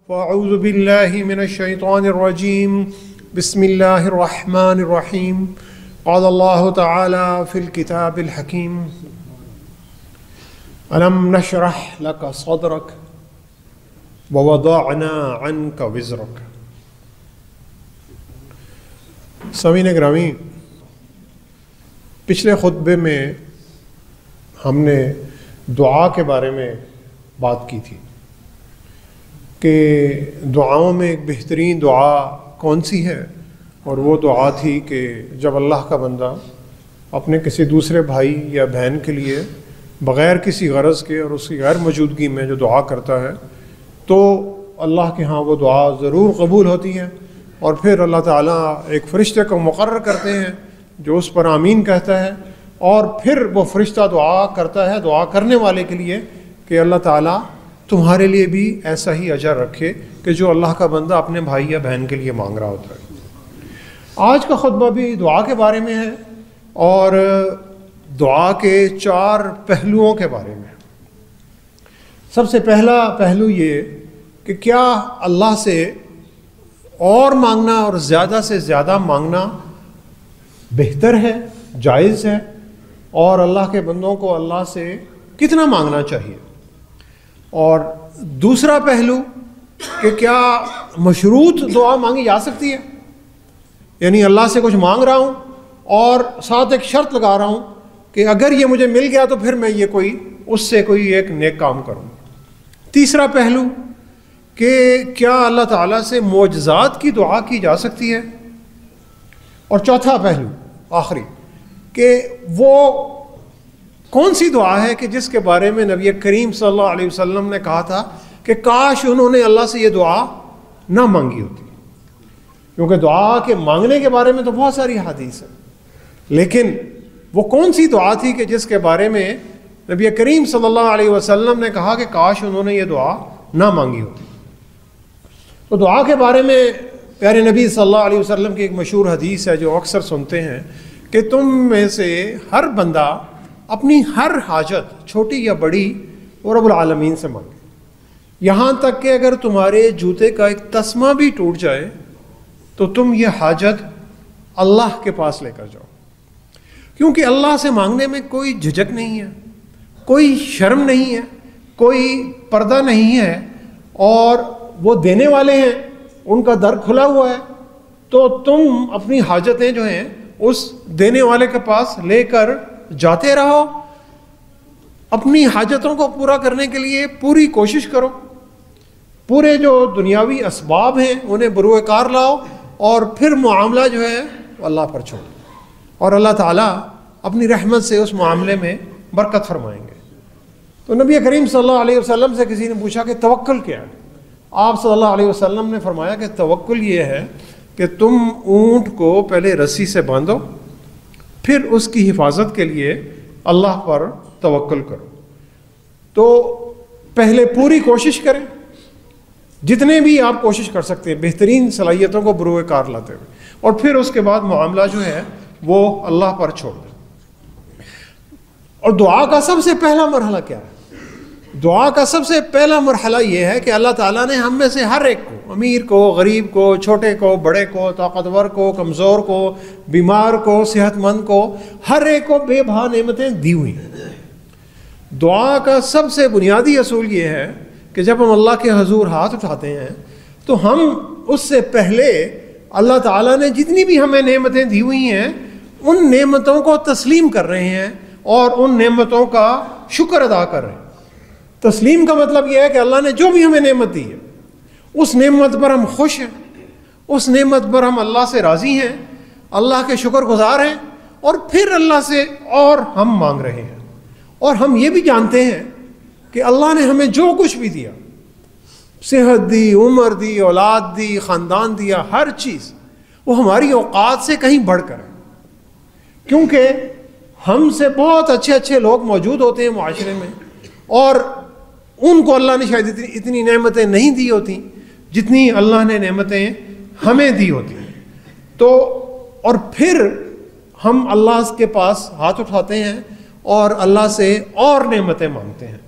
وأعوذ بالله من الشيطان الرجيم بسم الله الرحمن الرحيم قال الله تعالى في الكتاب الحكيم ألم نشرح لك صدرك ووضعنا عنك وزرك. سامعین گرامی، پچھلے خطبے میں ہم نے دعا کے بارے میں بات کی تھی کہ دعاؤں میں ایک بہترین دعا کون سی ہے، اور وہ دعا تھی کہ جب اللہ کا بندہ اپنے کسی دوسرے بھائی یا بہن کے لیے بغیر کسی غرض کے اور اس کی غیر موجودگی میں جو دعا کرتا ہے تو اللہ کے ہاں وہ دعا ضرور قبول ہوتی ہے، اور پھر اللہ تعالیٰ ایک فرشتے کو مقرر کرتے ہیں جو اس پر آمین کہتا ہے، اور پھر وہ فرشتہ دعا کرتا ہے دعا کرنے والے کے لیے کہ اللہ تعالیٰ تمہارے لیے بھی ایسا ہی اجر رکھے کہ جو اللہ کا بندہ اپنے بھائی یا بہن کے لیے مانگ رہا ہوتا ہے۔ آج کا خطبہ بھی دعا کے بارے میں ہے، اور دعا کے 4 پہلوؤں کے بارے میں۔ سب سے پہلا پہلو یہ کہ کیا اللہ سے اور مانگنا اور زیادہ سے زیادہ مانگنا بہتر ہے، جائز ہے، اور اللہ کے بندوں کو اللہ سے کتنا مانگنا چاہیے۔ اور دوسرا پہلو کہ کیا مشروط دعا مانگی جا سکتی ہے، یعنی اللہ سے کچھ مانگ رہا ہوں اور ساتھ ایک شرط لگا رہا ہوں کہ اگر یہ مجھے مل گیا تو پھر میں یہ اس سے کوئی ایک نیک کام کروں۔ تیسرا پہلو کہ کیا اللہ تعالیٰ سے معجزات کی دعا کی جا سکتی ہے، اور چوتھا پہلو آخری کہ وہ کون سی دعا ہے کہ جس کے بارے میں نبی کریم صلی اللہ علیہ وسلم نے کہا تھا کہ کاش انہوں نے اللہ سے یہ دعا نہ مانگی ہوتی، کیونکہ دعا کے مانگنے کے بارے میں تو بہت ساری حدیث ہے، لیکن وہ کون سی دعا تھی کہ جس کے بارے میں نبی کریم صلی اللہ علیہ وسلم نے کہا کہ کاش انہوں نے یہ دعا نہ مانگی ہوتی۔ تو دعا کے بارے میں پیارے نبی صلی اللہ علیہ وسلم کی ایک مشہور حدیث ہے جو اکثر سنتے ہیں کہ تم میں سے ہر بندہ اپنی ہر حاجت چھوٹی یا بڑی وہ رب العالمین سے مانگے، یہاں تک کہ اگر تمہارے جوتے کا ایک تسمہ بھی ٹوٹ جائے تو تم یہ حاجت اللہ کے پاس لے کر جاؤ، کیونکہ اللہ سے مانگنے میں کوئی جھجک نہیں ہے، کوئی شرم نہیں ہے، کوئی پردہ نہیں ہے، اور وہ دینے والے ہیں، ان کا در کھلا ہوا ہے، تو تم اپنی حاجتیں جو ہیں اس دینے والے کے پاس لے کر جاتے رہو، اپنی حاجتوں کو پورا کرنے کے لیے پوری کوشش کرو، پورے جو دنیاوی اسباب ہیں انہیں بروئے کار لاؤ، اور پھر معاملہ جو ہے وہ اللہ پر چھوڑو، اور اللہ تعالیٰ اپنی رحمت سے اس معاملے میں برکت فرمائیں گے۔ تو نبی کریم صلی اللہ علیہ وسلم سے کسی نے پوچھا کہ توکل کیا ہے؟ آپ صلی اللہ علیہ وسلم نے فرمایا کہ توکل یہ ہے کہ تم اونٹ کو پہلے رسی سے باندھو، پھر اس کی حفاظت کے لیے اللہ پر توکل کرو۔ تو پہلے پوری کوشش کریں، جتنے بھی آپ کوشش کر سکتے ہیں بہترین صلاحیتوں کو بروئے کار لاتے ہوئے، اور پھر اس کے بعد معاملہ جو ہے وہ اللہ پر چھوڑ دیں۔ اور دعا کا سب سے پہلا مرحلہ کیا ہے؟ دعا کا سب سے پہلا مرحلہ یہ ہے کہ اللہ تعالیٰ نے ہم میں سے ہر ایک کو، امیر کو، غریب کو، چھوٹے کو، بڑے کو، طاقتور کو، کمزور کو، بیمار کو، صحت مند کو، ہر ایک کو بے بہا نعمتیں دی ہوئی ہیں۔ دعا کا سب سے بنیادی اصول یہ ہے کہ جب ہم اللہ کے حضور ہاتھ اٹھاتے ہیں تو ہم اس سے پہلے اللہ تعالیٰ نے جتنی بھی ہمیں نعمتیں دی ہوئی ہیں ان نعمتوں کو تسلیم کر رہے ہیں اور ان نعمتوں کا شکر ادا کر رہے ہیں۔ تسلیم کا مطلب یہ ہے کہ اللہ نے جو بھی ہمیں نعمت دی ہے اس نعمت پر ہم خوش ہیں، اس نعمت پر ہم اللہ سے راضی ہیں، اللہ کے شکر گزار ہیں، اور پھر اللہ سے اور ہم مانگ رہے ہیں۔ اور ہم یہ بھی جانتے ہیں کہ اللہ نے ہمیں جو کچھ بھی دیا، صحت دی، عمر دی، اولاد دی، خاندان دیا، ہر چیز وہ ہماری اوقات سے کہیں بڑھ کر ہے، کیونکہ ہم سے بہت اچھے اچھے لوگ موجود ہوتے ہیں معاشرے میں، اور ان کو اللہ نے شاید اتنی نعمتیں نہیں دی ہوتی جتنی اللہ نے نعمتیں ہمیں دی ہوتی ہیں۔ تو اور پھر ہم اللہ کے پاس ہاتھ اٹھاتے ہیں اور اللہ سے اور نعمتیں مانگتے ہیں۔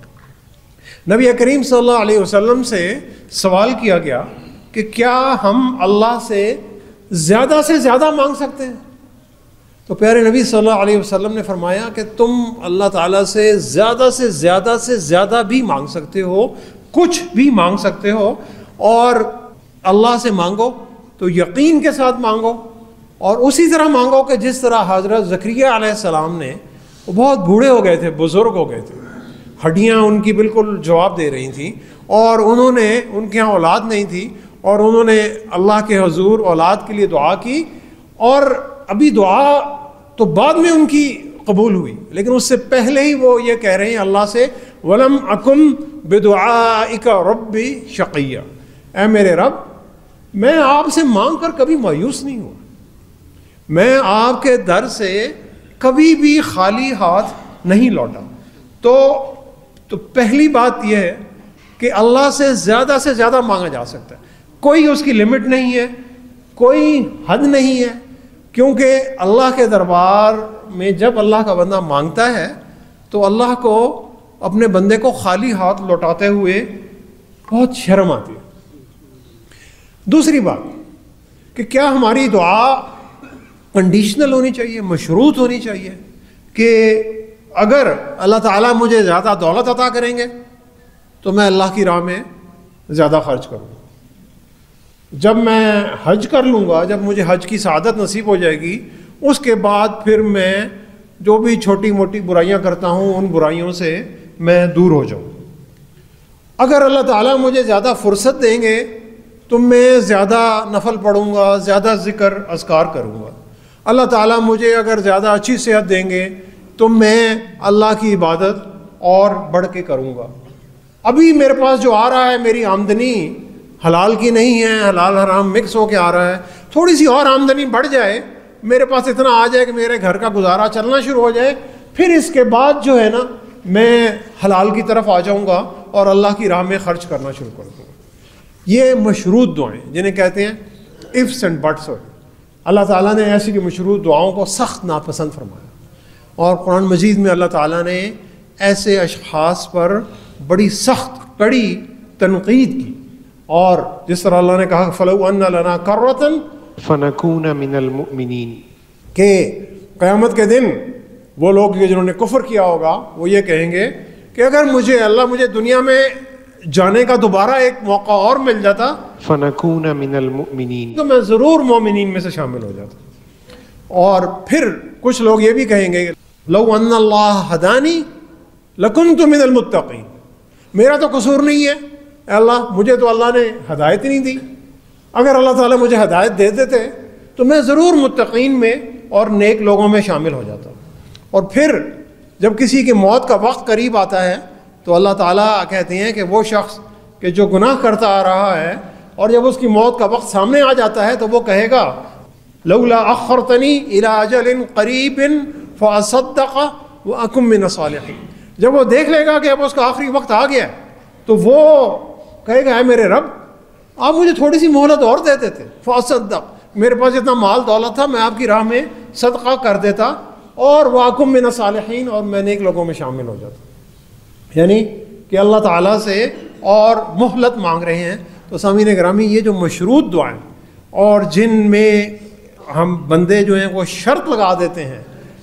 نبی کریم صلی اللہ علیہ وسلم سے سوال کیا گیا کہ کیا ہم اللہ سے زیادہ مانگ سکتے ہیں؟ تو پیارے نبی صلی اللہ علیہ وسلم نے فرمایا کہ تم اللہ تعالیٰ سے زیادہ بھی مانگ سکتے ہو، کچھ بھی مانگ سکتے ہو، اور اللہ سے مانگو تو یقین کے ساتھ مانگو، اور اسی طرح مانگو کہ جس طرح حضرت زکریا علیہ السلام نے، وہ بہت بوڑھے ہو گئے تھے، بزرگ ہو گئے تھے، ہڈیاں ان کی بالکل جواب دے رہی تھیں، اور انہوں نے، ان کے یہاں اولاد نہیں تھی، اور انہوں نے اللہ کے حضور اولاد کے لیے دعا کی، اور ابھی دعا تو بعد میں ان کی قبول ہوئی، لیکن اس سے پہلے ہی وہ یہ کہہ رہے ہیں اللہ سے وَلَمْ أَكُمْ بِدُعَائِكَ رَبِّ شَقِيًّا، اے میرے رب میں آپ سے مانگ کر کبھی مایوس نہیں ہوا، میں آپ کے در سے کبھی بھی خالی ہاتھ نہیں لوٹا۔ تو پہلی بات یہ ہے کہ اللہ سے زیادہ مانگا جا سکتا ہے، کوئی اس کی لمٹ نہیں ہے، کوئی حد نہیں ہے، کیونکہ اللہ کے دربار میں جب اللہ کا بندہ مانگتا ہے تو اللہ کو اپنے بندے کو خالی ہاتھ لوٹاتے ہوئے بہت شرم آتی ہے۔ دوسری بات کہ کیا ہماری دعا کنڈیشنل ہونی چاہیے، مشروط ہونی چاہیے، کہ اگر اللہ تعالیٰ مجھے زیادہ دولت عطا کریں گے تو میں اللہ کی راہ میں زیادہ خرچ کروں گا، جب میں حج کر لوں گا، جب مجھے حج کی سعادت نصیب ہو جائے گی، اس کے بعد پھر میں جو بھی چھوٹی موٹی برائیاں کرتا ہوں ان برائیوں سے میں دور ہو جاؤں۔ اگر اللہ تعالیٰ مجھے زیادہ فرصت دیں گے تو میں زیادہ نفل پڑھوں گا، زیادہ ذکر اذکار کروں گا۔ اللہ تعالیٰ مجھے اگر زیادہ اچھی صحت دیں گے تو میں اللہ کی عبادت اور بڑھ کے کروں گا۔ ابھی میرے پاس جو آ رہا ہے، میری آمدنی حلال کی نہیں ہے، حلال حرام مکس ہو کے آ رہا ہے، تھوڑی سی اور آمدنی بڑھ جائے، میرے پاس اتنا آ جائے کہ میرے گھر کا گزارا چلنا شروع ہو جائے، پھر اس کے بعد جو ہے نا میں حلال کی طرف آ جاؤں گا اور اللہ کی راہ میں خرچ کرنا شروع کر دوں گا۔ یہ مشروط دعائیں جنہیں کہتے ہیں ifs and buts، اللہ تعالیٰ نے ایسی مشروط دعاؤں کو سخت ناپسند فرمایا، اور قرآن مجید میں اللہ تعالیٰ نے ایسے اشخاص پر بڑی سخت کڑی تنقید کی، اور جس طرح اللہ نے کہا فَلَوْ أَنَّ لَنَا كَرَّةً فَنَكُونَ مِنَ الْمُؤْمِنِينَ، کہ قیامت کے دن وہ لوگ جنہوں نے کفر کیا ہوگا وہ یہ کہیں گے کہ اگر اللہ مجھے دنیا میں جانے کا دوبارہ ایک موقع اور مل جاتا فَنَكُونَ مِنَ الْمُؤْمِنِينَ، تو میں ضرور مومنین میں سے شامل ہو جاتا۔ اور پھر کچھ لوگ یہ بھی کہیں گے لَوْ أَنَّ اللَّهَ هَدَانِي لَكُنْتُ مِنَ الْمُتَّقِينَ، میرا تو قصور نہیں ہے، اے اللہ مجھے تو اللہ نے ہدایت نہیں دی، اگر اللہ تعالیٰ مجھے ہدایت دے دیتے تو میں ضرور متقین میں اور نیک لوگوں میں شامل ہو جاتا۔ اور پھر جب کسی کی موت کا وقت قریب آتا ہے تو اللہ تعالیٰ کہتے ہیں کہ وہ شخص کہ جو گناہ کرتا آ رہا ہے اور جب اس کی موت کا وقت سامنے آ جاتا ہے تو وہ کہے گا لولا اخرتنی الی اجل قریب فاصدق واکن من الصالحین، جب وہ دیکھ لے گا کہ اب اس کا آخری وقت آ گیا تو وہ کہے گا اے میرے رب آپ مجھے تھوڑی سی مہلت اور دے دیتے، فاصدق، میرے پاس اتنا مال دولت تھا میں آپ کی راہ میں صدقہ کر دیتا، اور واکن من الصالحین، اور میں نیک لوگوں میں شامل ہو جاتا۔ یعنی کہ اللہ تعالیٰ سے اور مہلت مانگ رہے ہیں۔ تو سامعین گرامی، یہ جو مشروط دعائیں اور جن میں ہم بندے جو ہیں وہ شرط لگا دیتے ہیں،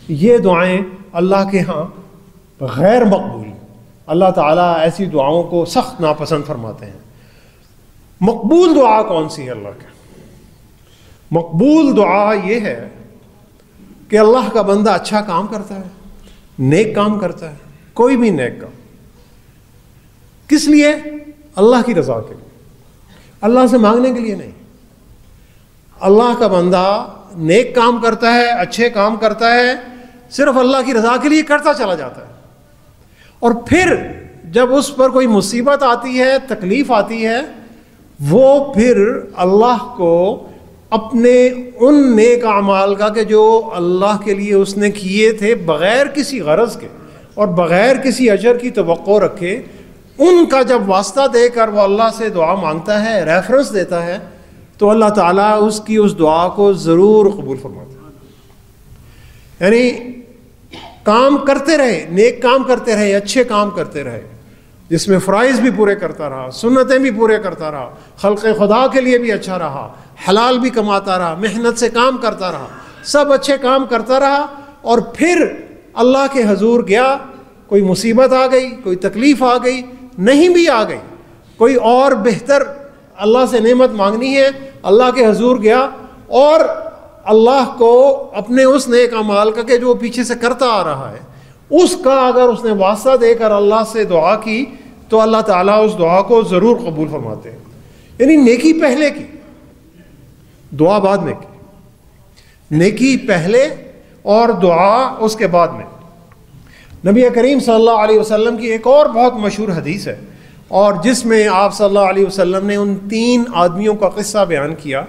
یہ دعائیں اللہ کے ہاں غیر مقبول، اللہ تعالیٰ ایسی دعاؤں کو سخت ناپسند فرماتے ہیں۔ مقبول دعا کون سی ہے اللہ کے؟ مقبول دعا یہ ہے کہ اللہ کا بندہ اچھا کام کرتا ہے، نیک کام کرتا ہے، کوئی بھی نیک کام، کس لیے؟ اللہ کی رضا کے لیے، اللہ سے مانگنے کے لیے نہیں۔ اللہ کا بندہ نیک کام کرتا ہے، اچھے کام کرتا ہے، صرف اللہ کی رضا کے لیے کرتا چلا جاتا ہے، اور پھر جب اس پر کوئی مصیبت آتی ہے، تکلیف آتی ہے، وہ پھر اللہ کو اپنے ان نیک اعمال کا کہ جو اللہ کے لیے اس نے کیے تھے بغیر کسی غرض کے اور بغیر کسی اجر کی توقع رکھے، ان کا جب واسطہ دے کر وہ اللہ سے دعا مانگتا ہے، ریفرنس دیتا ہے، تو اللہ تعالیٰ اس کی اس دعا کو ضرور قبول فرماتا ہے۔ یعنی کام کرتے رہے، نیک کام کرتے رہے، اچھے کام کرتے رہے، جس میں فرائض بھی پورے کرتا رہا، سنتیں بھی پورے کرتا رہا، خلق خدا کے لیے بھی اچھا رہا، حلال بھی کماتا رہا، محنت سے کام کرتا رہا، سب اچھے کام کرتا رہا، اور پھر اللہ کے حضور گیا، کوئی مصیبت آ گئی، کوئی تکلیف آ گئی، نہیں بھی آ گئی، کوئی اور بہتر اللہ سے نعمت مانگنی ہے، اللہ کے حضور گیا اور اللہ کو اپنے اس نیک اعمال کا کہ جو پیچھے سے کرتا آ رہا ہے اس کا اگر اس نے واسطہ دے کر اللہ سے دعا کی تو اللہ تعالیٰ اس دعا کو ضرور قبول فرماتے ہیں. یعنی نیکی پہلے کی، دعا بعد میں کی، نیکی پہلے اور دعا اس کے بعد میں. نبی کریم صلی اللہ علیہ وسلم کی ایک اور بہت مشہور حدیث ہے، اور جس میں آپ صلی اللہ علیہ وسلم نے ان 3 آدمیوں کا قصہ بیان کیا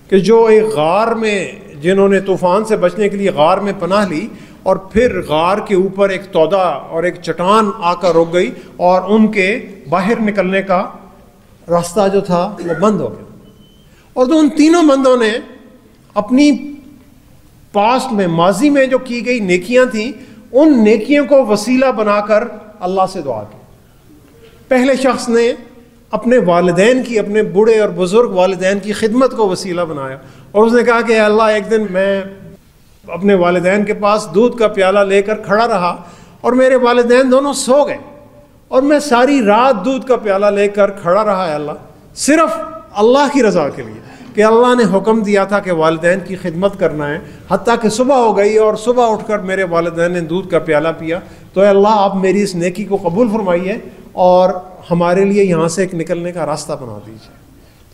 کہ جو ایک غار میں، جنہوں نے طوفان سے بچنے کے لیے غار میں پناہ لی، اور پھر غار کے اوپر ایک تودا اور ایک چٹان آ کر رک گئی اور ان کے باہر نکلنے کا راستہ جو تھا وہ بند ہو گیا. اور تو ان تینوں بندوں نے اپنی پاسٹ میں، ماضی میں جو کی گئی نیکیاں تھیں، ان نیکیوں کو وسیلہ بنا کر اللہ سے دعا کی. پہلے شخص نے اپنے والدین کی، اپنے بوڑھے اور بزرگ والدین کی خدمت کو وسیلہ بنایا، اور اس نے کہا کہ اللہ ایک دن میں اپنے والدین کے پاس دودھ کا پیالہ لے کر کھڑا رہا اور میرے والدین دونوں سو گئے، اور میں ساری رات دودھ کا پیالہ لے کر کھڑا رہا ہے اللہ، صرف اللہ کی رضا کے لیے، کہ اللہ نے حکم دیا تھا کہ والدین کی خدمت کرنا ہے. حتیٰ کہ صبح ہو گئی اور صبح اٹھ کر میرے والدین نے دودھ کا پیالہ پیا، تو اے اللہ آپ میری اس نیکی کو قبول فرمائیے اور ہمارے لیے یہاں سے ایک نکلنے کا راستہ بنا دیجیے.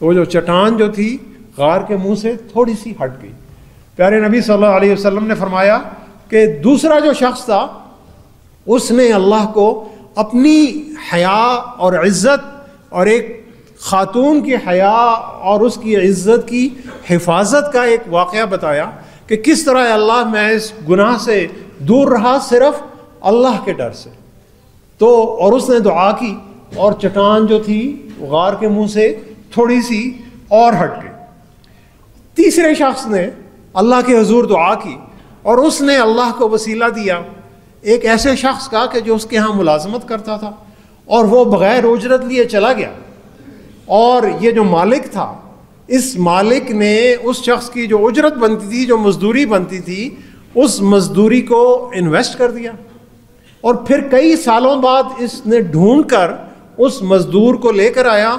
تو وہ جو چٹان جو تھی غار کے منہ سے تھوڑی سی ہٹ گئی. پیارے نبی صلی اللہ علیہ وسلم نے فرمایا کہ دوسرا جو شخص تھا اس نے اللہ کو اپنی حیا اور عزت اور ایک خاتون کی حیا اور اس کی عزت کی حفاظت کا ایک واقعہ بتایا کہ کس طرح اللہ میں اس گناہ سے دور رہا صرف اللہ کے ڈر سے. تو اور اس نے دعا کی اور چٹان جو تھی غار کے منہ سے تھوڑی سی اور ہٹ گئی. تیسرے شخص نے اللہ کے حضور دعا کی اور اس نے اللہ کو وسیلہ دیا ایک ایسے شخص کا کہ جو اس کے ہاں ملازمت کرتا تھا اور وہ بغیر اجرت لیے چلا گیا، اور یہ جو مالک تھا اس مالک نے اس شخص کی جو اجرت بنتی تھی، جو مزدوری بنتی تھی، اس مزدوری کو انویسٹ کر دیا، اور پھر کئی سالوں بعد اس نے ڈھونڈ کر اس مزدور کو لے کر آیا،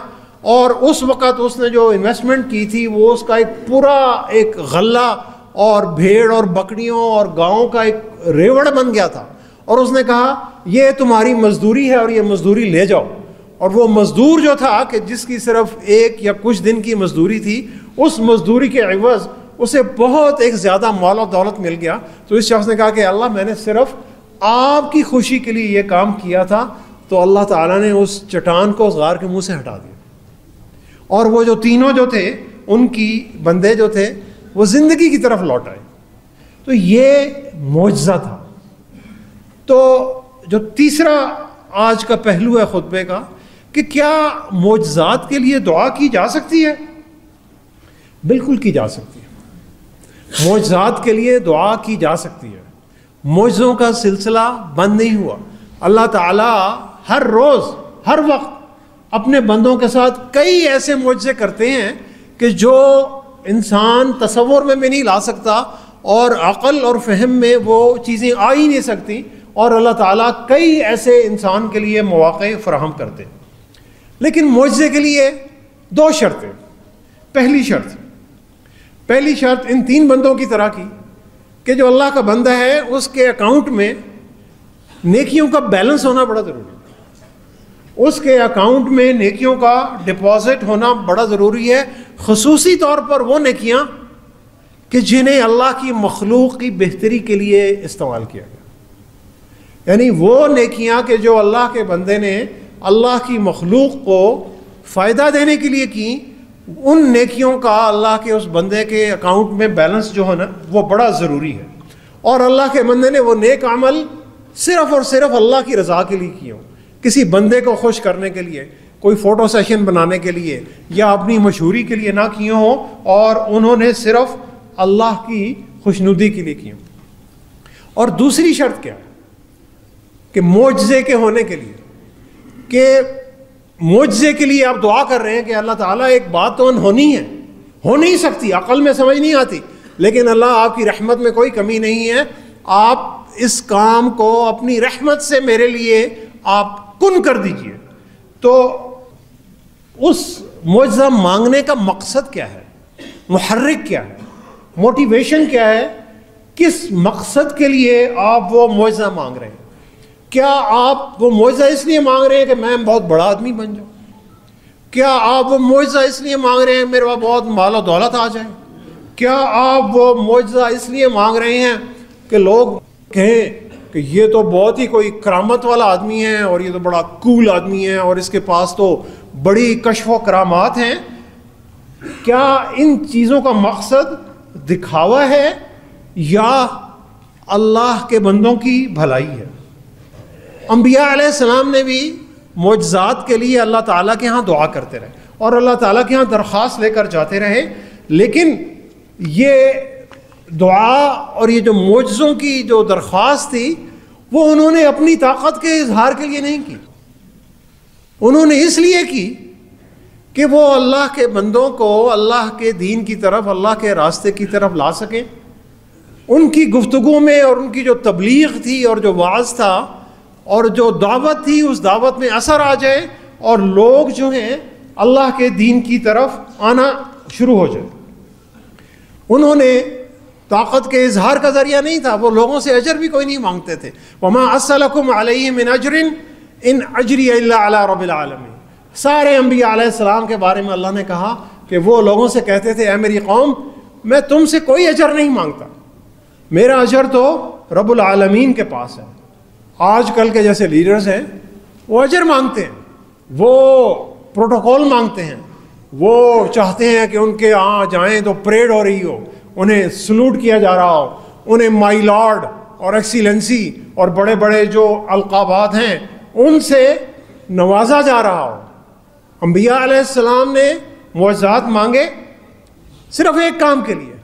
اور اس وقت اس نے جو انویسٹمنٹ کی تھی وہ اس کا ایک پورا ایک غلہ اور بھیڑ اور بکریوں اور گاؤں کا ایک ریوڑ بن گیا تھا. اور اس نے کہا یہ تمہاری مزدوری ہے اور یہ مزدوری لے جاؤ. اور وہ مزدور جو تھا کہ جس کی صرف ایک یا کچھ دن کی مزدوری تھی، اس مزدوری کے عوض اسے بہت ایک زیادہ مال و دولت مل گیا. تو اس شخص نے کہا کہ اللہ میں نے صرف آپ کی خوشی کے لیے یہ کام کیا تھا. تو اللہ تعالیٰ نے اس چٹان کو اس غار کے منہ سے ہٹا دیا، اور وہ جو تینوں جو تھے ان کی بندے جو تھے وہ زندگی کی طرف لوٹ آئے. تو یہ معجزہ تھا. تو جو تیسرا آج کا پہلو ہے خطبے کا کہ کیا معجزات کے لیے دعا کی جا سکتی ہے؟ بالکل کی جا سکتی ہے. معجزات کے لیے دعا کی جا سکتی ہے. معجزوں کا سلسلہ بند نہیں ہوا. اللہ تعالیٰ ہر روز ہر وقت اپنے بندوں کے ساتھ کئی ایسے معجزے کرتے ہیں کہ جو انسان تصور میں بھی نہیں لا سکتا، اور عقل اور فہم میں وہ چیزیں آ ہی نہیں سکتی، اور اللہ تعالیٰ کئی ایسے انسان کے لیے مواقع فراہم کرتے ہیں. لیکن معجزے کے لیے 2 شرطیں. پہلی شرط ان 3 بندوں کی طرح کی کہ جو اللہ کا بندہ ہے اس کے اکاؤنٹ میں نیکیوں کا بیلنس ہونا بڑا ضروری ہے. اس کے اکاؤنٹ میں نیکیوں کا ڈپازٹ ہونا بڑا ضروری ہے، خصوصی طور پر وہ نیکیاں کہ جنہیں اللہ کی مخلوق کی بہتری کے لیے استعمال کیا گیا. یعنی وہ نیکیاں کہ جو اللہ کے بندے نے اللہ کی مخلوق کو فائدہ دینے کے لیے کی، ان نیکیوں کا اللہ کے اس بندے کے اکاؤنٹ میں بیلنس جو ہے نا وہ بڑا ضروری ہے. اور اللہ کے بندے نے وہ نیک عمل صرف اور صرف اللہ کی رضا کے لیے کیے ہوں، کسی بندے کو خوش کرنے کے لیے، کوئی فوٹو سیشن بنانے کے لیے یا اپنی مشہوری کے لیے نہ کیے ہوں، اور انہوں نے صرف اللہ کی خوشنودی کے لیے کیے ہوں. اور دوسری شرط کیا ہے کہ معجزے کے ہونے کے لیے کہ معجزے کے لیے آپ دعا کر رہے ہیں کہ اللہ تعالیٰ ایک بات تو ہونی ہے، ہو نہیں سکتی، عقل میں سمجھ نہیں آتی، لیکن اللہ آپ کی رحمت میں کوئی کمی نہیں ہے، آپ اس کام کو اپنی رحمت سے میرے لیے آپ کن کر دیجئے۔ تو اس معجزہ مانگنے کا مقصد کیا ہے، محرک کیا ہے، موٹیویشن کیا ہے، کس مقصد کے لیے آپ وہ معجزہ مانگ رہے ہیں؟ کیا آپ وہ معجزہ اس لیے مانگ رہے ہیں کہ میں بہت بڑا آدمی بن جاؤں؟ کیا آپ وہ معجزہ اس لیے مانگ رہے ہیں میرے پاس بہت مال و دولت آ جائے؟ کیا آپ وہ معجزہ اس لیے مانگ رہے ہیں کہ لوگ کہیں کہ یہ تو بہت ہی کوئی کرامت والا آدمی ہے اور یہ تو بڑا کول آدمی ہے اور اس کے پاس تو بڑی کشف و کرامات ہیں؟ کیا ان چیزوں کا مقصد دکھاوا ہے یا اللہ کے بندوں کی بھلائی ہے؟ انبیاء علیہ السلام نے بھی معجزات کے لیے اللہ تعالیٰ کے ہاں دعا کرتے رہے اور اللہ تعالیٰ کے ہاں درخواست لے کر جاتے رہے، لیکن یہ دعا اور یہ جو معجزوں کی جو درخواست تھی وہ انہوں نے اپنی طاقت کے اظہار کے لیے نہیں کی، انہوں نے اس لیے کی کہ وہ اللہ کے بندوں کو اللہ کے دین کی طرف، اللہ کے راستے کی طرف لا سکیں۔ ان کی گفتگو میں اور ان کی جو تبلیغ تھی اور جو وعظ تھا اور جو دعوت تھی، اس دعوت میں اثر آ جائے اور لوگ جو ہیں اللہ کے دین کی طرف آنا شروع ہو جائے۔ انہوں نے طاقت کے اظہار کا ذریعہ نہیں تھا، وہ لوگوں سے اجر بھی کوئی نہیں مانگتے تھے۔ وَمَا أَسْأَلُكُمْ عَلَيْهِ مِنْ أَجْرٍ إِنْ أَجْرِيَ إِلَّا عَلَىٰ رَبِّ الْعَالَمِينَ۔ سارے انبیاء علیہ السلام کے بارے میں اللہ نے کہا کہ وہ لوگوں سے کہتے تھے، اے میری قوم، میں تم سے کوئی اجر نہیں مانگتا، میرا اجر تو رب العالمین کے پاس ہے۔ آج کل کے جیسے لیڈرز ہیں وہ اجر مانگتے ہیں، وہ پروٹوکول مانگتے ہیں، وہ چاہتے ہیں کہ ان کے یہاں جائیں تو پریڈ ہو رہی ہو، انہیں سلوٹ کیا جا رہا ہو، انہیں مائی لارڈ اور ایکسیلنسی اور بڑے بڑے جو القابات ہیں ان سے نوازا جا رہا ہو۔ انبیاء علیہ السلام نے معجزات مانگے صرف ایک کام کے لیے،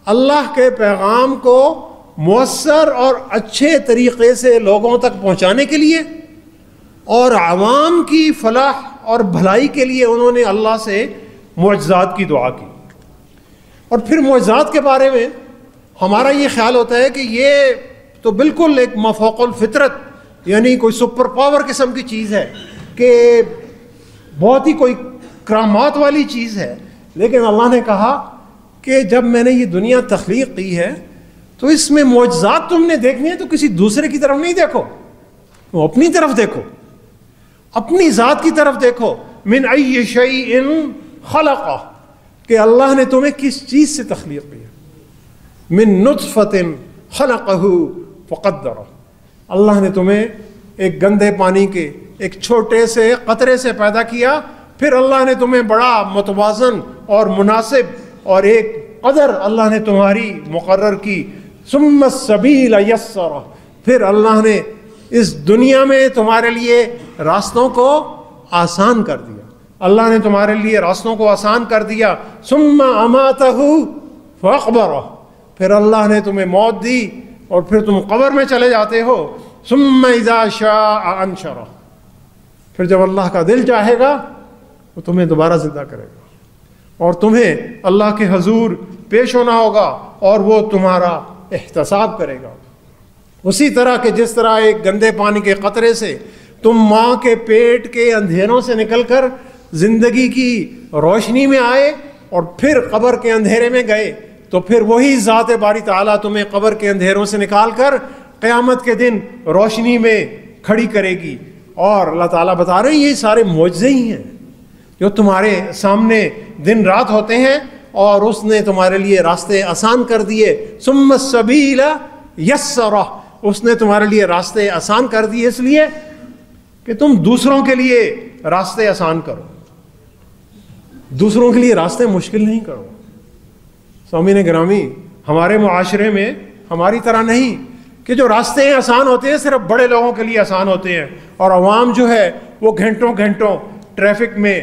اللہ کے پیغام کو مؤثر اور اچھے طریقے سے لوگوں تک پہنچانے کے لیے اور عوام کی فلاح اور بھلائی کے لیے انہوں نے اللہ سے معجزات کی دعا کی۔ اور پھر معجزات کے بارے میں ہمارا یہ خیال ہوتا ہے کہ یہ تو بالکل ایک مافوق الفطرت، یعنی کوئی سپر پاور قسم کی چیز ہے، کہ بہت ہی کوئی کرامات والی چیز ہے۔ لیکن اللہ نے کہا کہ جب میں نے یہ دنیا تخلیق کی ہے تو اس میں معجزات تم نے دیکھنی ہے تو کسی دوسرے کی طرف نہیں دیکھو، وہ اپنی طرف دیکھو، اپنی ذات کی طرف دیکھو۔ من ای شیء خلقہ، کہ اللہ نے تمہیں کس چیز سے تخلیق کیا۔ من نطفۃ خلقہ فقدرہ، اللہ نے تمہیں ایک گندے پانی کے ایک چھوٹے سے قطرے سے پیدا کیا، پھر اللہ نے تمہیں بڑا متوازن اور مناسب اور ایک قدر اللہ نے تمہاری مقرر کی۔ ثم السبیل یسرہ، پھر اللہ نے اس دنیا میں تمہارے لیے راستوں کو آسان کر دیا، اللہ نے تمہارے لیے راستوں کو آسان کر دیا۔ ثم اماتہ فاقبرہ، پھر اللہ نے تمہیں موت دی اور پھر تم قبر میں چلے جاتے ہو۔ ثم اذا شاء انشرہ، پھر جب اللہ کا دل چاہے گا وہ تمہیں دوبارہ زندہ کرے گا اور تمہیں اللہ کے حضور پیش ہونا ہوگا اور وہ تمہارا احتساب کرے گا۔ اسی طرح کہ جس طرح ایک گندے پانی کے قطرے سے تم ماں کے پیٹ کے اندھیروں سے نکل کر زندگی کی روشنی میں آئے اور پھر قبر کے اندھیرے میں گئے، تو پھر وہی ذات باری تعالیٰ تمہیں قبر کے اندھیروں سے نکال کر قیامت کے دن روشنی میں کھڑی کرے گی۔ اور اللہ تعالیٰ بتا رہے ہیں یہ سارے معجزے ہی ہیں جو تمہارے سامنے دن رات ہوتے ہیں، اور اس نے تمہارے لیے راستے آسان کر دیے۔ ثم السبیل یسرہ، اس نے تمہارے لیے راستے آسان کر دیے اس لیے کہ تم دوسروں کے لیے راستے آسان کرو، دوسروں کے لیے راستے مشکل نہیں کرو۔ سامعین گرامی، ہمارے معاشرے میں ہماری طرح نہیں کہ جو راستے ہیں آسان ہوتے ہیں صرف بڑے لوگوں کے لیے آسان ہوتے ہیں اور عوام جو ہے وہ گھنٹوں گھنٹوں ٹریفک میں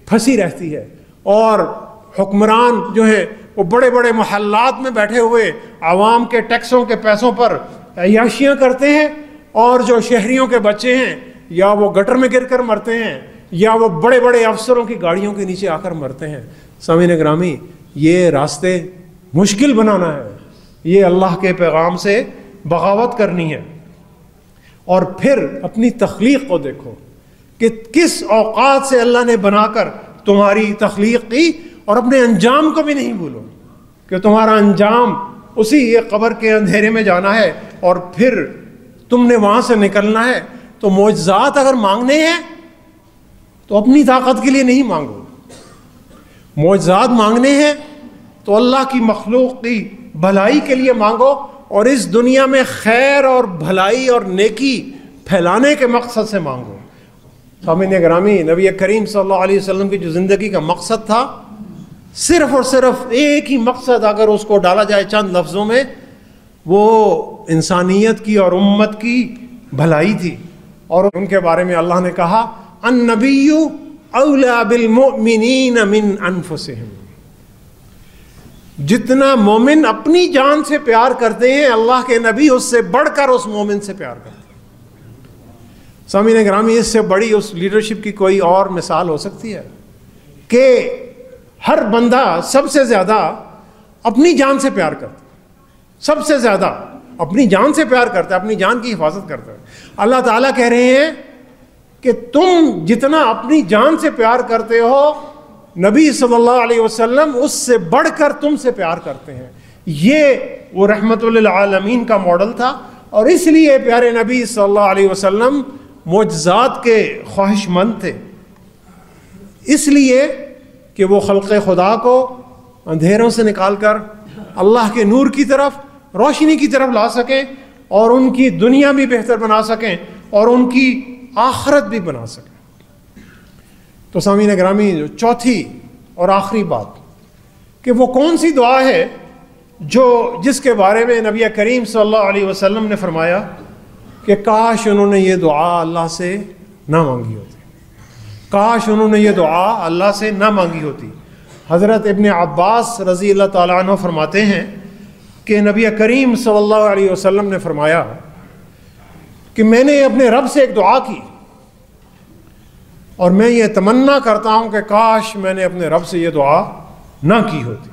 پھنسی رہتی ہے، اور حکمران جو ہیں وہ بڑے بڑے محلات میں بیٹھے ہوئے عوام کے ٹیکسوں کے پیسوں پر عیاشیاں کرتے ہیں، اور جو شہریوں کے بچے ہیں یا وہ گٹر میں گر کر مرتے ہیں یا وہ بڑے بڑے افسروں کی گاڑیوں کے نیچے آ کر مرتے ہیں۔ سامعین گرامی، یہ راستے مشکل بنانا ہے، یہ اللہ کے پیغام سے بغاوت کرنی ہے۔ اور پھر اپنی تخلیق کو دیکھو کہ کس اوقات سے اللہ نے بنا کر تمہاری تخلیق کی، اور اپنے انجام کو بھی نہیں بھولو کہ تمہارا انجام اسی ایک قبر کے اندھیرے میں جانا ہے، اور پھر تم نے وہاں سے نکلنا ہے۔ تو معجزات اگر مانگنے ہیں تو اپنی طاقت کے لیے نہیں مانگو، معجزات مانگنے ہیں تو اللہ کی مخلوق کی بھلائی کے لیے مانگو، اور اس دنیا میں خیر اور بھلائی اور نیکی پھیلانے کے مقصد سے مانگو۔ سامعین گرامی، نبی کریم صلی اللہ علیہ وسلم کی جو زندگی کا مقصد تھا، صرف اور صرف ایک ہی مقصد اگر اس کو ڈالا جائے چند لفظوں میں، وہ انسانیت کی اور امت کی بھلائی تھی۔ اور ان کے بارے میں اللہ نے کہا النبی اولی بالمؤمنین من انفسہم، جتنا مومن اپنی جان سے پیار کرتے ہیں، اللہ کے نبی اس سے بڑھ کر اس مومن سے پیار کرتے ہیں۔ سامعین گرامی، اس سے بڑی اس لیڈرشپ کی کوئی اور مثال ہو سکتی ہے کہ ہر بندہ سب سے زیادہ اپنی جان سے پیار کرتا ہے، سب سے زیادہ اپنی جان سے پیار کرتا ہے، اپنی جان کی حفاظت کرتا ہے۔ اللہ تعالیٰ کہہ رہے ہیں کہ تم جتنا اپنی جان سے پیار کرتے ہو، نبی صلی اللہ علیہ وسلم اس سے بڑھ کر تم سے پیار کرتے ہیں۔ یہ وہ رحمت للعالمین کا ماڈل تھا، اور اس لیے پیارے نبی صلی اللہ علیہ وسلم معجزات کے خواہش مند تھے، اس لیے کہ وہ خلق خدا کو اندھیروں سے نکال کر اللہ کے نور کی طرف، روشنی کی طرف لا سکیں، اور ان کی دنیا بھی بہتر بنا سکیں اور ان کی آخرت بھی بنا سکیں۔ تو سامعین گرامی، جو چوتھی اور آخری بات کہ وہ کون سی دعا ہے جس کے بارے میں نبی کریم صلی اللہ علیہ وسلم نے فرمایا کہ کاش انہوں نے یہ دعا اللہ سے نہ مانگی ہوتی، کاش انہوں نے یہ دعا اللہ سے نہ مانگی ہوتی۔ حضرت ابن عباس رضی اللہ تعالیٰ عنہ فرماتے ہیں کہ نبی کریم صلی اللہ علیہ وسلم نے فرمایا کہ میں نے اپنے رب سے ایک دعا کی، اور میں یہ تمنا کرتا ہوں کہ کاش میں نے اپنے رب سے یہ دعا نہ کی ہوتی۔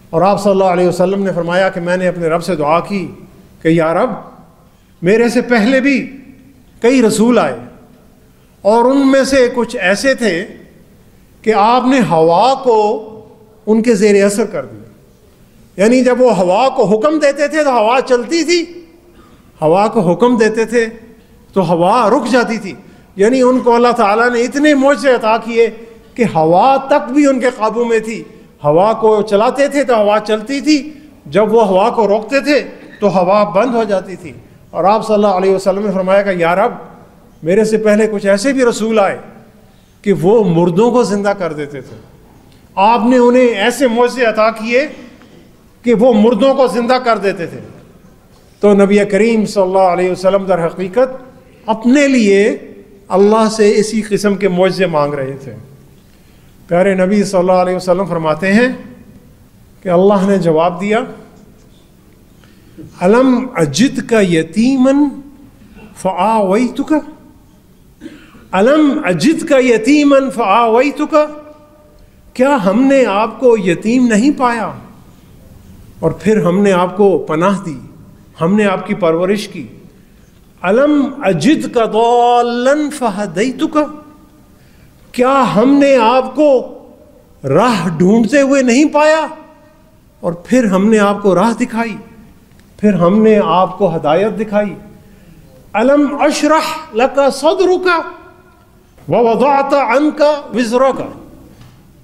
اور آپ صلی اللہ علیہ وسلم نے فرمایا کہ میں نے اپنے رب سے دعا کی کہ یا رب، میرے سے پہلے بھی کئی رسول آئے، اور ان میں سے کچھ ایسے تھے کہ آپ نے ہوا کو ان کے زیر اثر کر دیا، یعنی جب وہ ہوا کو حکم دیتے تھے تو ہوا چلتی تھی، ہوا کو حکم دیتے تھے تو ہوا رک جاتی تھی، یعنی ان کو اللہ تعالیٰ نے اتنے معجزے عطا کیے کہ ہوا تک بھی ان کے قابو میں تھی۔ ہوا کو چلاتے تھے تو ہوا چلتی تھی، جب وہ ہوا کو روکتے تھے تو ہوا بند ہو جاتی تھی۔ اور آپ صلی اللہ علیہ وسلم نے فرمایا کہ یا رب، میرے سے پہلے کچھ ایسے بھی رسول آئے کہ وہ مردوں کو زندہ کر دیتے تھے، آپ نے انہیں ایسے معجزے عطا کیے کہ وہ مردوں کو زندہ کر دیتے تھے۔ تو نبی کریم صلی اللہ علیہ وسلم در حقیقت اپنے لیے اللہ سے اسی قسم کے معجزے مانگ رہے تھے۔ پیارے نبی صلی اللہ علیہ وسلم فرماتے ہیں کہ اللہ نے جواب دیا، الم اجدک یتیما فآویتک، الم اجدک یتیما فآویتک، کیا ہم نے آپ کو یتیم نہیں پایا اور پھر ہم نے آپ کو پناہ دی، ہم نے آپ کی پرورش کی۔ الم اجدک ضالا فہدیتک، کیا ہم نے آپ کو راہ ڈھونڈتے ہوئے نہیں پایا اور پھر ہم نے آپ کو راہ دکھائی، پھر ہم نے آپ کو ہدایت دکھائی۔ الم اشرح لک صدرک ووضعت عنک وزرک،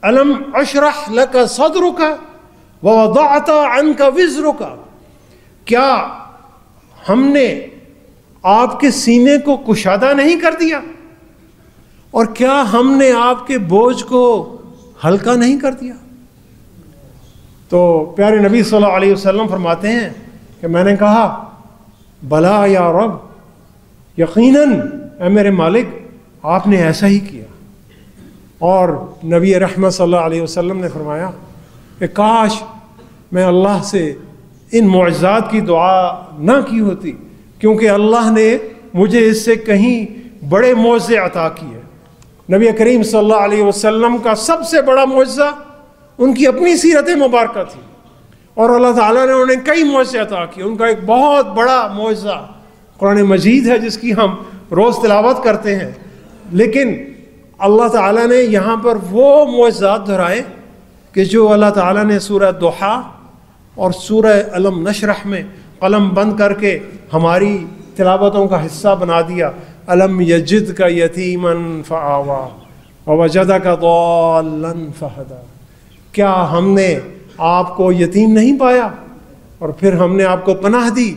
الم اشرح لک صدرک ووضعت عنک وزرک، کیا ہم نے آپ کے سینے کو کشادہ نہیں کر دیا، اور کیا ہم نے آپ کے بوجھ کو ہلکا نہیں کر دیا؟ تو پیارے نبی صلی اللہ علیہ وسلم فرماتے ہیں کہ میں نے کہا بلا یا رب، یقیناً اے میرے مالک، آپ نے ایسا ہی کیا۔ اور نبی رحمت صلی اللہ علیہ وسلم نے فرمایا کہ کاش میں اللہ سے ان معجزات کی دعا نہ کی ہوتی، کیونکہ اللہ نے مجھے اس سے کہیں بڑے معجزے عطا کیے۔ نبی کریم صلی اللہ علیہ وسلم کا سب سے بڑا معجزہ ان کی اپنی سیرت مبارکہ تھی، اور اللہ تعالیٰ نے انہیں کئی معجزے عطا کیے۔ ان کا ایک بہت بڑا معجزہ قرآن مجید ہے جس کی ہم روز تلاوت کرتے ہیں، لیکن اللہ تعالیٰ نے یہاں پر وہ معجزات دہرائے کہ جو اللہ تعالیٰ نے سورہ ضحیٰ اور سورہ الم نشرح میں قلم بند کر کے ہماری تلاوتوں کا حصہ بنا دیا۔ الم یجدک یتیما فآویٰ ووجدک ضالا فہدیٰ، کیا ہم نے آپ کو یتیم نہیں پایا اور پھر ہم نے آپ کو پناہ دی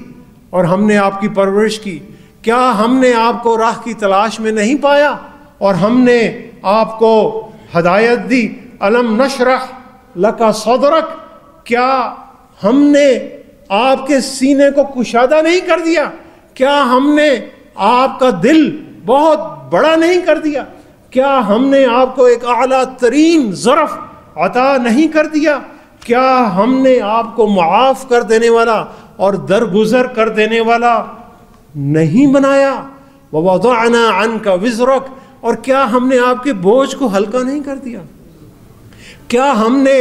اور ہم نے آپ کی پرورش کی؟ کیا ہم نے آپ کو راہ کی تلاش میں نہیں پایا اور ہم نے آپ کو ہدایت دی؟ الم نشرح لک صدرک، کیا ہم نے آپ کے سینے کو کشادہ نہیں کر دیا؟ کیا ہم نے آپ کا دل بہت بڑا نہیں کر دیا؟ کیا ہم نے آپ کو ایک اعلیٰ ترین ظرف عطا نہیں کر دیا؟ کیا ہم نے آپ کو معاف کر دینے والا اور درگزر کر دینے والا نہیں بنایا؟ وَوَضَعْنَا عَنْكَ وِزْرَكَ، اور کیا ہم نے آپ کے بوجھ کو ہلکا نہیں کر دیا؟ کیا ہم نے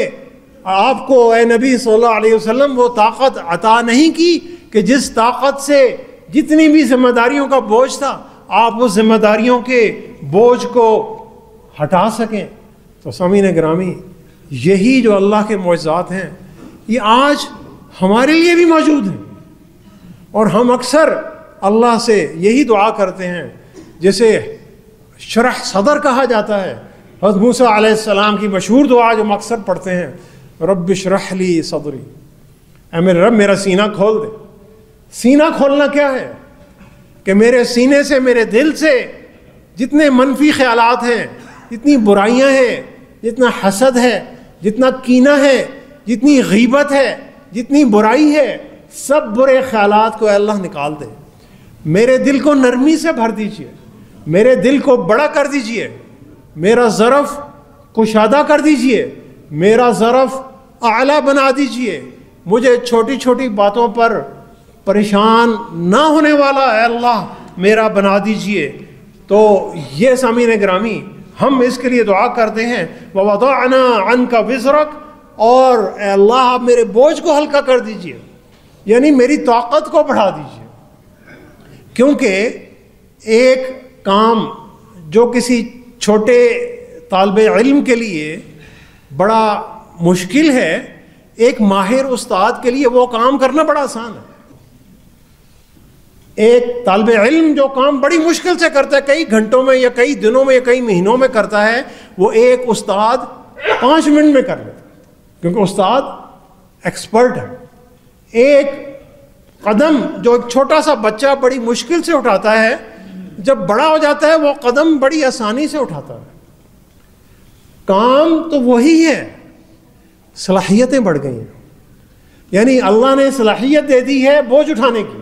آپ کو اے نبی صلی اللہ علیہ وسلم وہ طاقت عطا نہیں کی کہ جس طاقت سے جتنی بھی ذمہ داریوں کا بوجھ تھا آپ اس ذمہ داریوں کے بوجھ کو ہٹا سکیں؟ تو سامعین گرامی، یہی جو اللہ کے معجزات ہیں یہ آج ہمارے لیے بھی موجود ہیں، اور ہم اکثر اللہ سے یہی دعا کرتے ہیں جسے شرح صدر کہا جاتا ہے۔ حضرت موسیٰ علیہ السلام کی مشہور دعا جو ہم اکثر پڑھتے ہیں، رب اشرح لی صدری، اے میرے رب میرا سینہ کھول دے۔ سینہ کھولنا کیا ہے؟ کہ میرے سینے سے، میرے دل سے جتنے منفی خیالات ہیں، جتنی برائیاں ہیں، جتنا حسد ہے، جتنا کینہ ہے، جتنی غیبت ہے، جتنی برائی ہے، سب برے خیالات کو اے اللہ نکال دے۔ میرے دل کو نرمی سے بھر دیجئے، میرے دل کو بڑا کر دیجئے، میرا ظرف کشادہ کر دیجئے، میرا ظرف اعلیٰ بنا دیجئے، مجھے چھوٹی چھوٹی باتوں پر پریشان نہ ہونے والا اے اللہ میرا بنا دیجئے۔ تو یہ سامعین گرامی ہم اس کے لیے دعا کرتے ہیں، وَوَضَعْنَا عَنْكَ وِزْرَكَ، اور اے اللہ آپ میرے بوجھ کو ہلکا کر دیجئے، یعنی میری طاقت کو بڑھا دیجئے۔ کیونکہ ایک کام جو کسی چھوٹے طالب علم کے لیے بڑا مشکل ہے، ایک ماہر استاد کے لیے وہ کام کرنا بڑا آسان ہے۔ ایک طالب علم جو کام بڑی مشکل سے کرتا ہے، کئی گھنٹوں میں یا کئی دنوں میں یا کئی مہینوں میں کرتا ہے، وہ ایک استاد 5 منٹ میں کر لیتا ہے، کیونکہ استاد ایکسپرٹ ہے۔ ایک قدم جو ایک چھوٹا سا بچہ بڑی مشکل سے اٹھاتا ہے، جب بڑا ہو جاتا ہے وہ قدم بڑی آسانی سے اٹھاتا ہے۔ کام تو وہی ہے، صلاحیتیں بڑھ گئی ہیں، یعنی اللہ نے صلاحیت دے دی ہے بوجھ اٹھانے کی،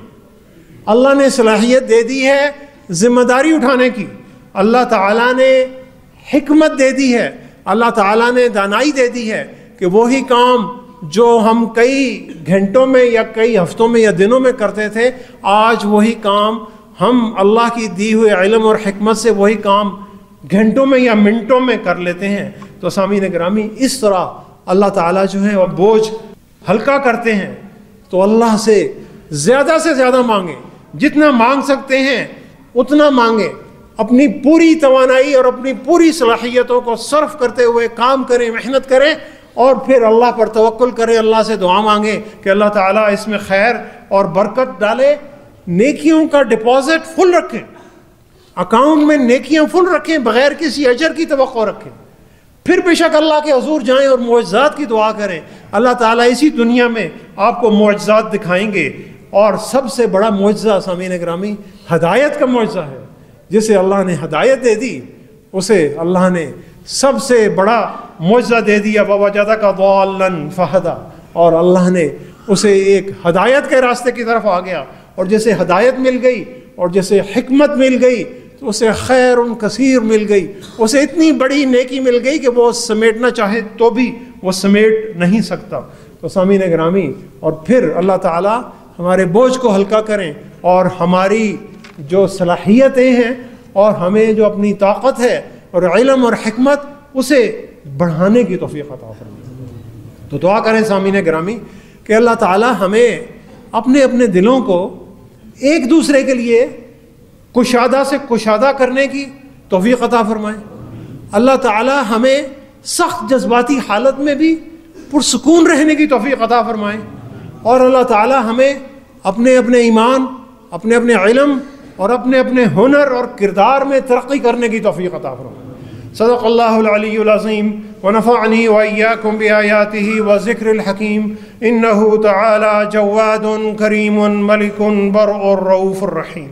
اللہ نے صلاحیت دے دی ہے ذمہ داری اٹھانے کی، اللہ تعالیٰ نے حکمت دے دی ہے، اللہ تعالیٰ نے دانائی دے دی ہے کہ وہی کام جو ہم کئی گھنٹوں میں یا کئی ہفتوں میں یا دنوں میں کرتے تھے، آج وہی کام ہم اللہ کی دی ہوئے علم اور حکمت سے وہی کام گھنٹوں میں یا منٹوں میں کر لیتے ہیں۔ تو سامعین گرامی، اس طرح اللہ تعالیٰ جو ہے وہ بوجھ ہلکا کرتے ہیں۔ تو اللہ سے زیادہ مانگیں، جتنا مانگ سکتے ہیں اتنا مانگیں، اپنی پوری توانائی اور اپنی پوری صلاحیتوں کو صرف کرتے ہوئے کام کریں، محنت کریں، اور پھر اللہ پر توکل کریں، اللہ سے دعا مانگیں کہ اللہ تعالیٰ اس میں خیر اور برکت ڈالے، نیکیوں کا ڈپازٹ فل رکھیں، اکاؤنٹ میں نیکیاں فل رکھیں، بغیر کسی اجر کی توقع رکھیں، پھر بے شک اللہ کے حضور جائیں اور معجزات کی دعا کریں۔ اللہ تعالیٰ اسی دنیا میں آپ کو معجزات دکھائیں گے۔ اور سب سے بڑا معجزہ سامعین گرامی ہدایت کا معجزہ ہے۔ جسے اللہ نے ہدایت دے دی اسے اللہ نے سب سے بڑا معجزہ دے دیا، وَوَجَدَكَ ضَالًّا فَهَدَىٰ، اور اللہ نے اسے ایک ہدایت کے راستے کی طرف آ گیا، اور جیسے ہدایت مل گئی اور جیسے حکمت مل گئی تو اسے خیر کثیر مل گئی، اسے اتنی بڑی نیکی مل گئی کہ وہ سمیٹنا چاہے تو بھی وہ سمیٹ نہیں سکتا۔ تو سامعین گرامی، اور پھر اللہ تعالیٰ ہمارے بوجھ کو ہلکا کریں اور ہماری جو صلاحیتیں ہیں اور ہمیں جو اپنی طاقت ہے اور علم اور حکمت اسے بڑھانے کی توفیق عطا فرمائے۔ تو دعا کریں سامعین گرامی کہ اللہ تعالی ہمیں اپنے اپنے دلوں کو ایک دوسرے کے لیے کشادہ سے کشادہ کرنے کی توفیق عطا فرمائے۔ اللہ تعالی ہمیں سخت جذباتی حالت میں بھی پرسکون رہنے کی توفیق عطا فرمائے، اور اللہ تعالی ہمیں اپنے اپنے ایمان، اپنے اپنے علم اور اپنے اپنے ہنر اور کردار میں ترقی کرنے کی توفیق عطا فرمائے۔ صدق اللہ العلی العظیم ونفعنی وإیاکم بآیاتہ وذکر الحکیم، انہ تعالی جواد کریم ملک برء رؤوف الرحیم۔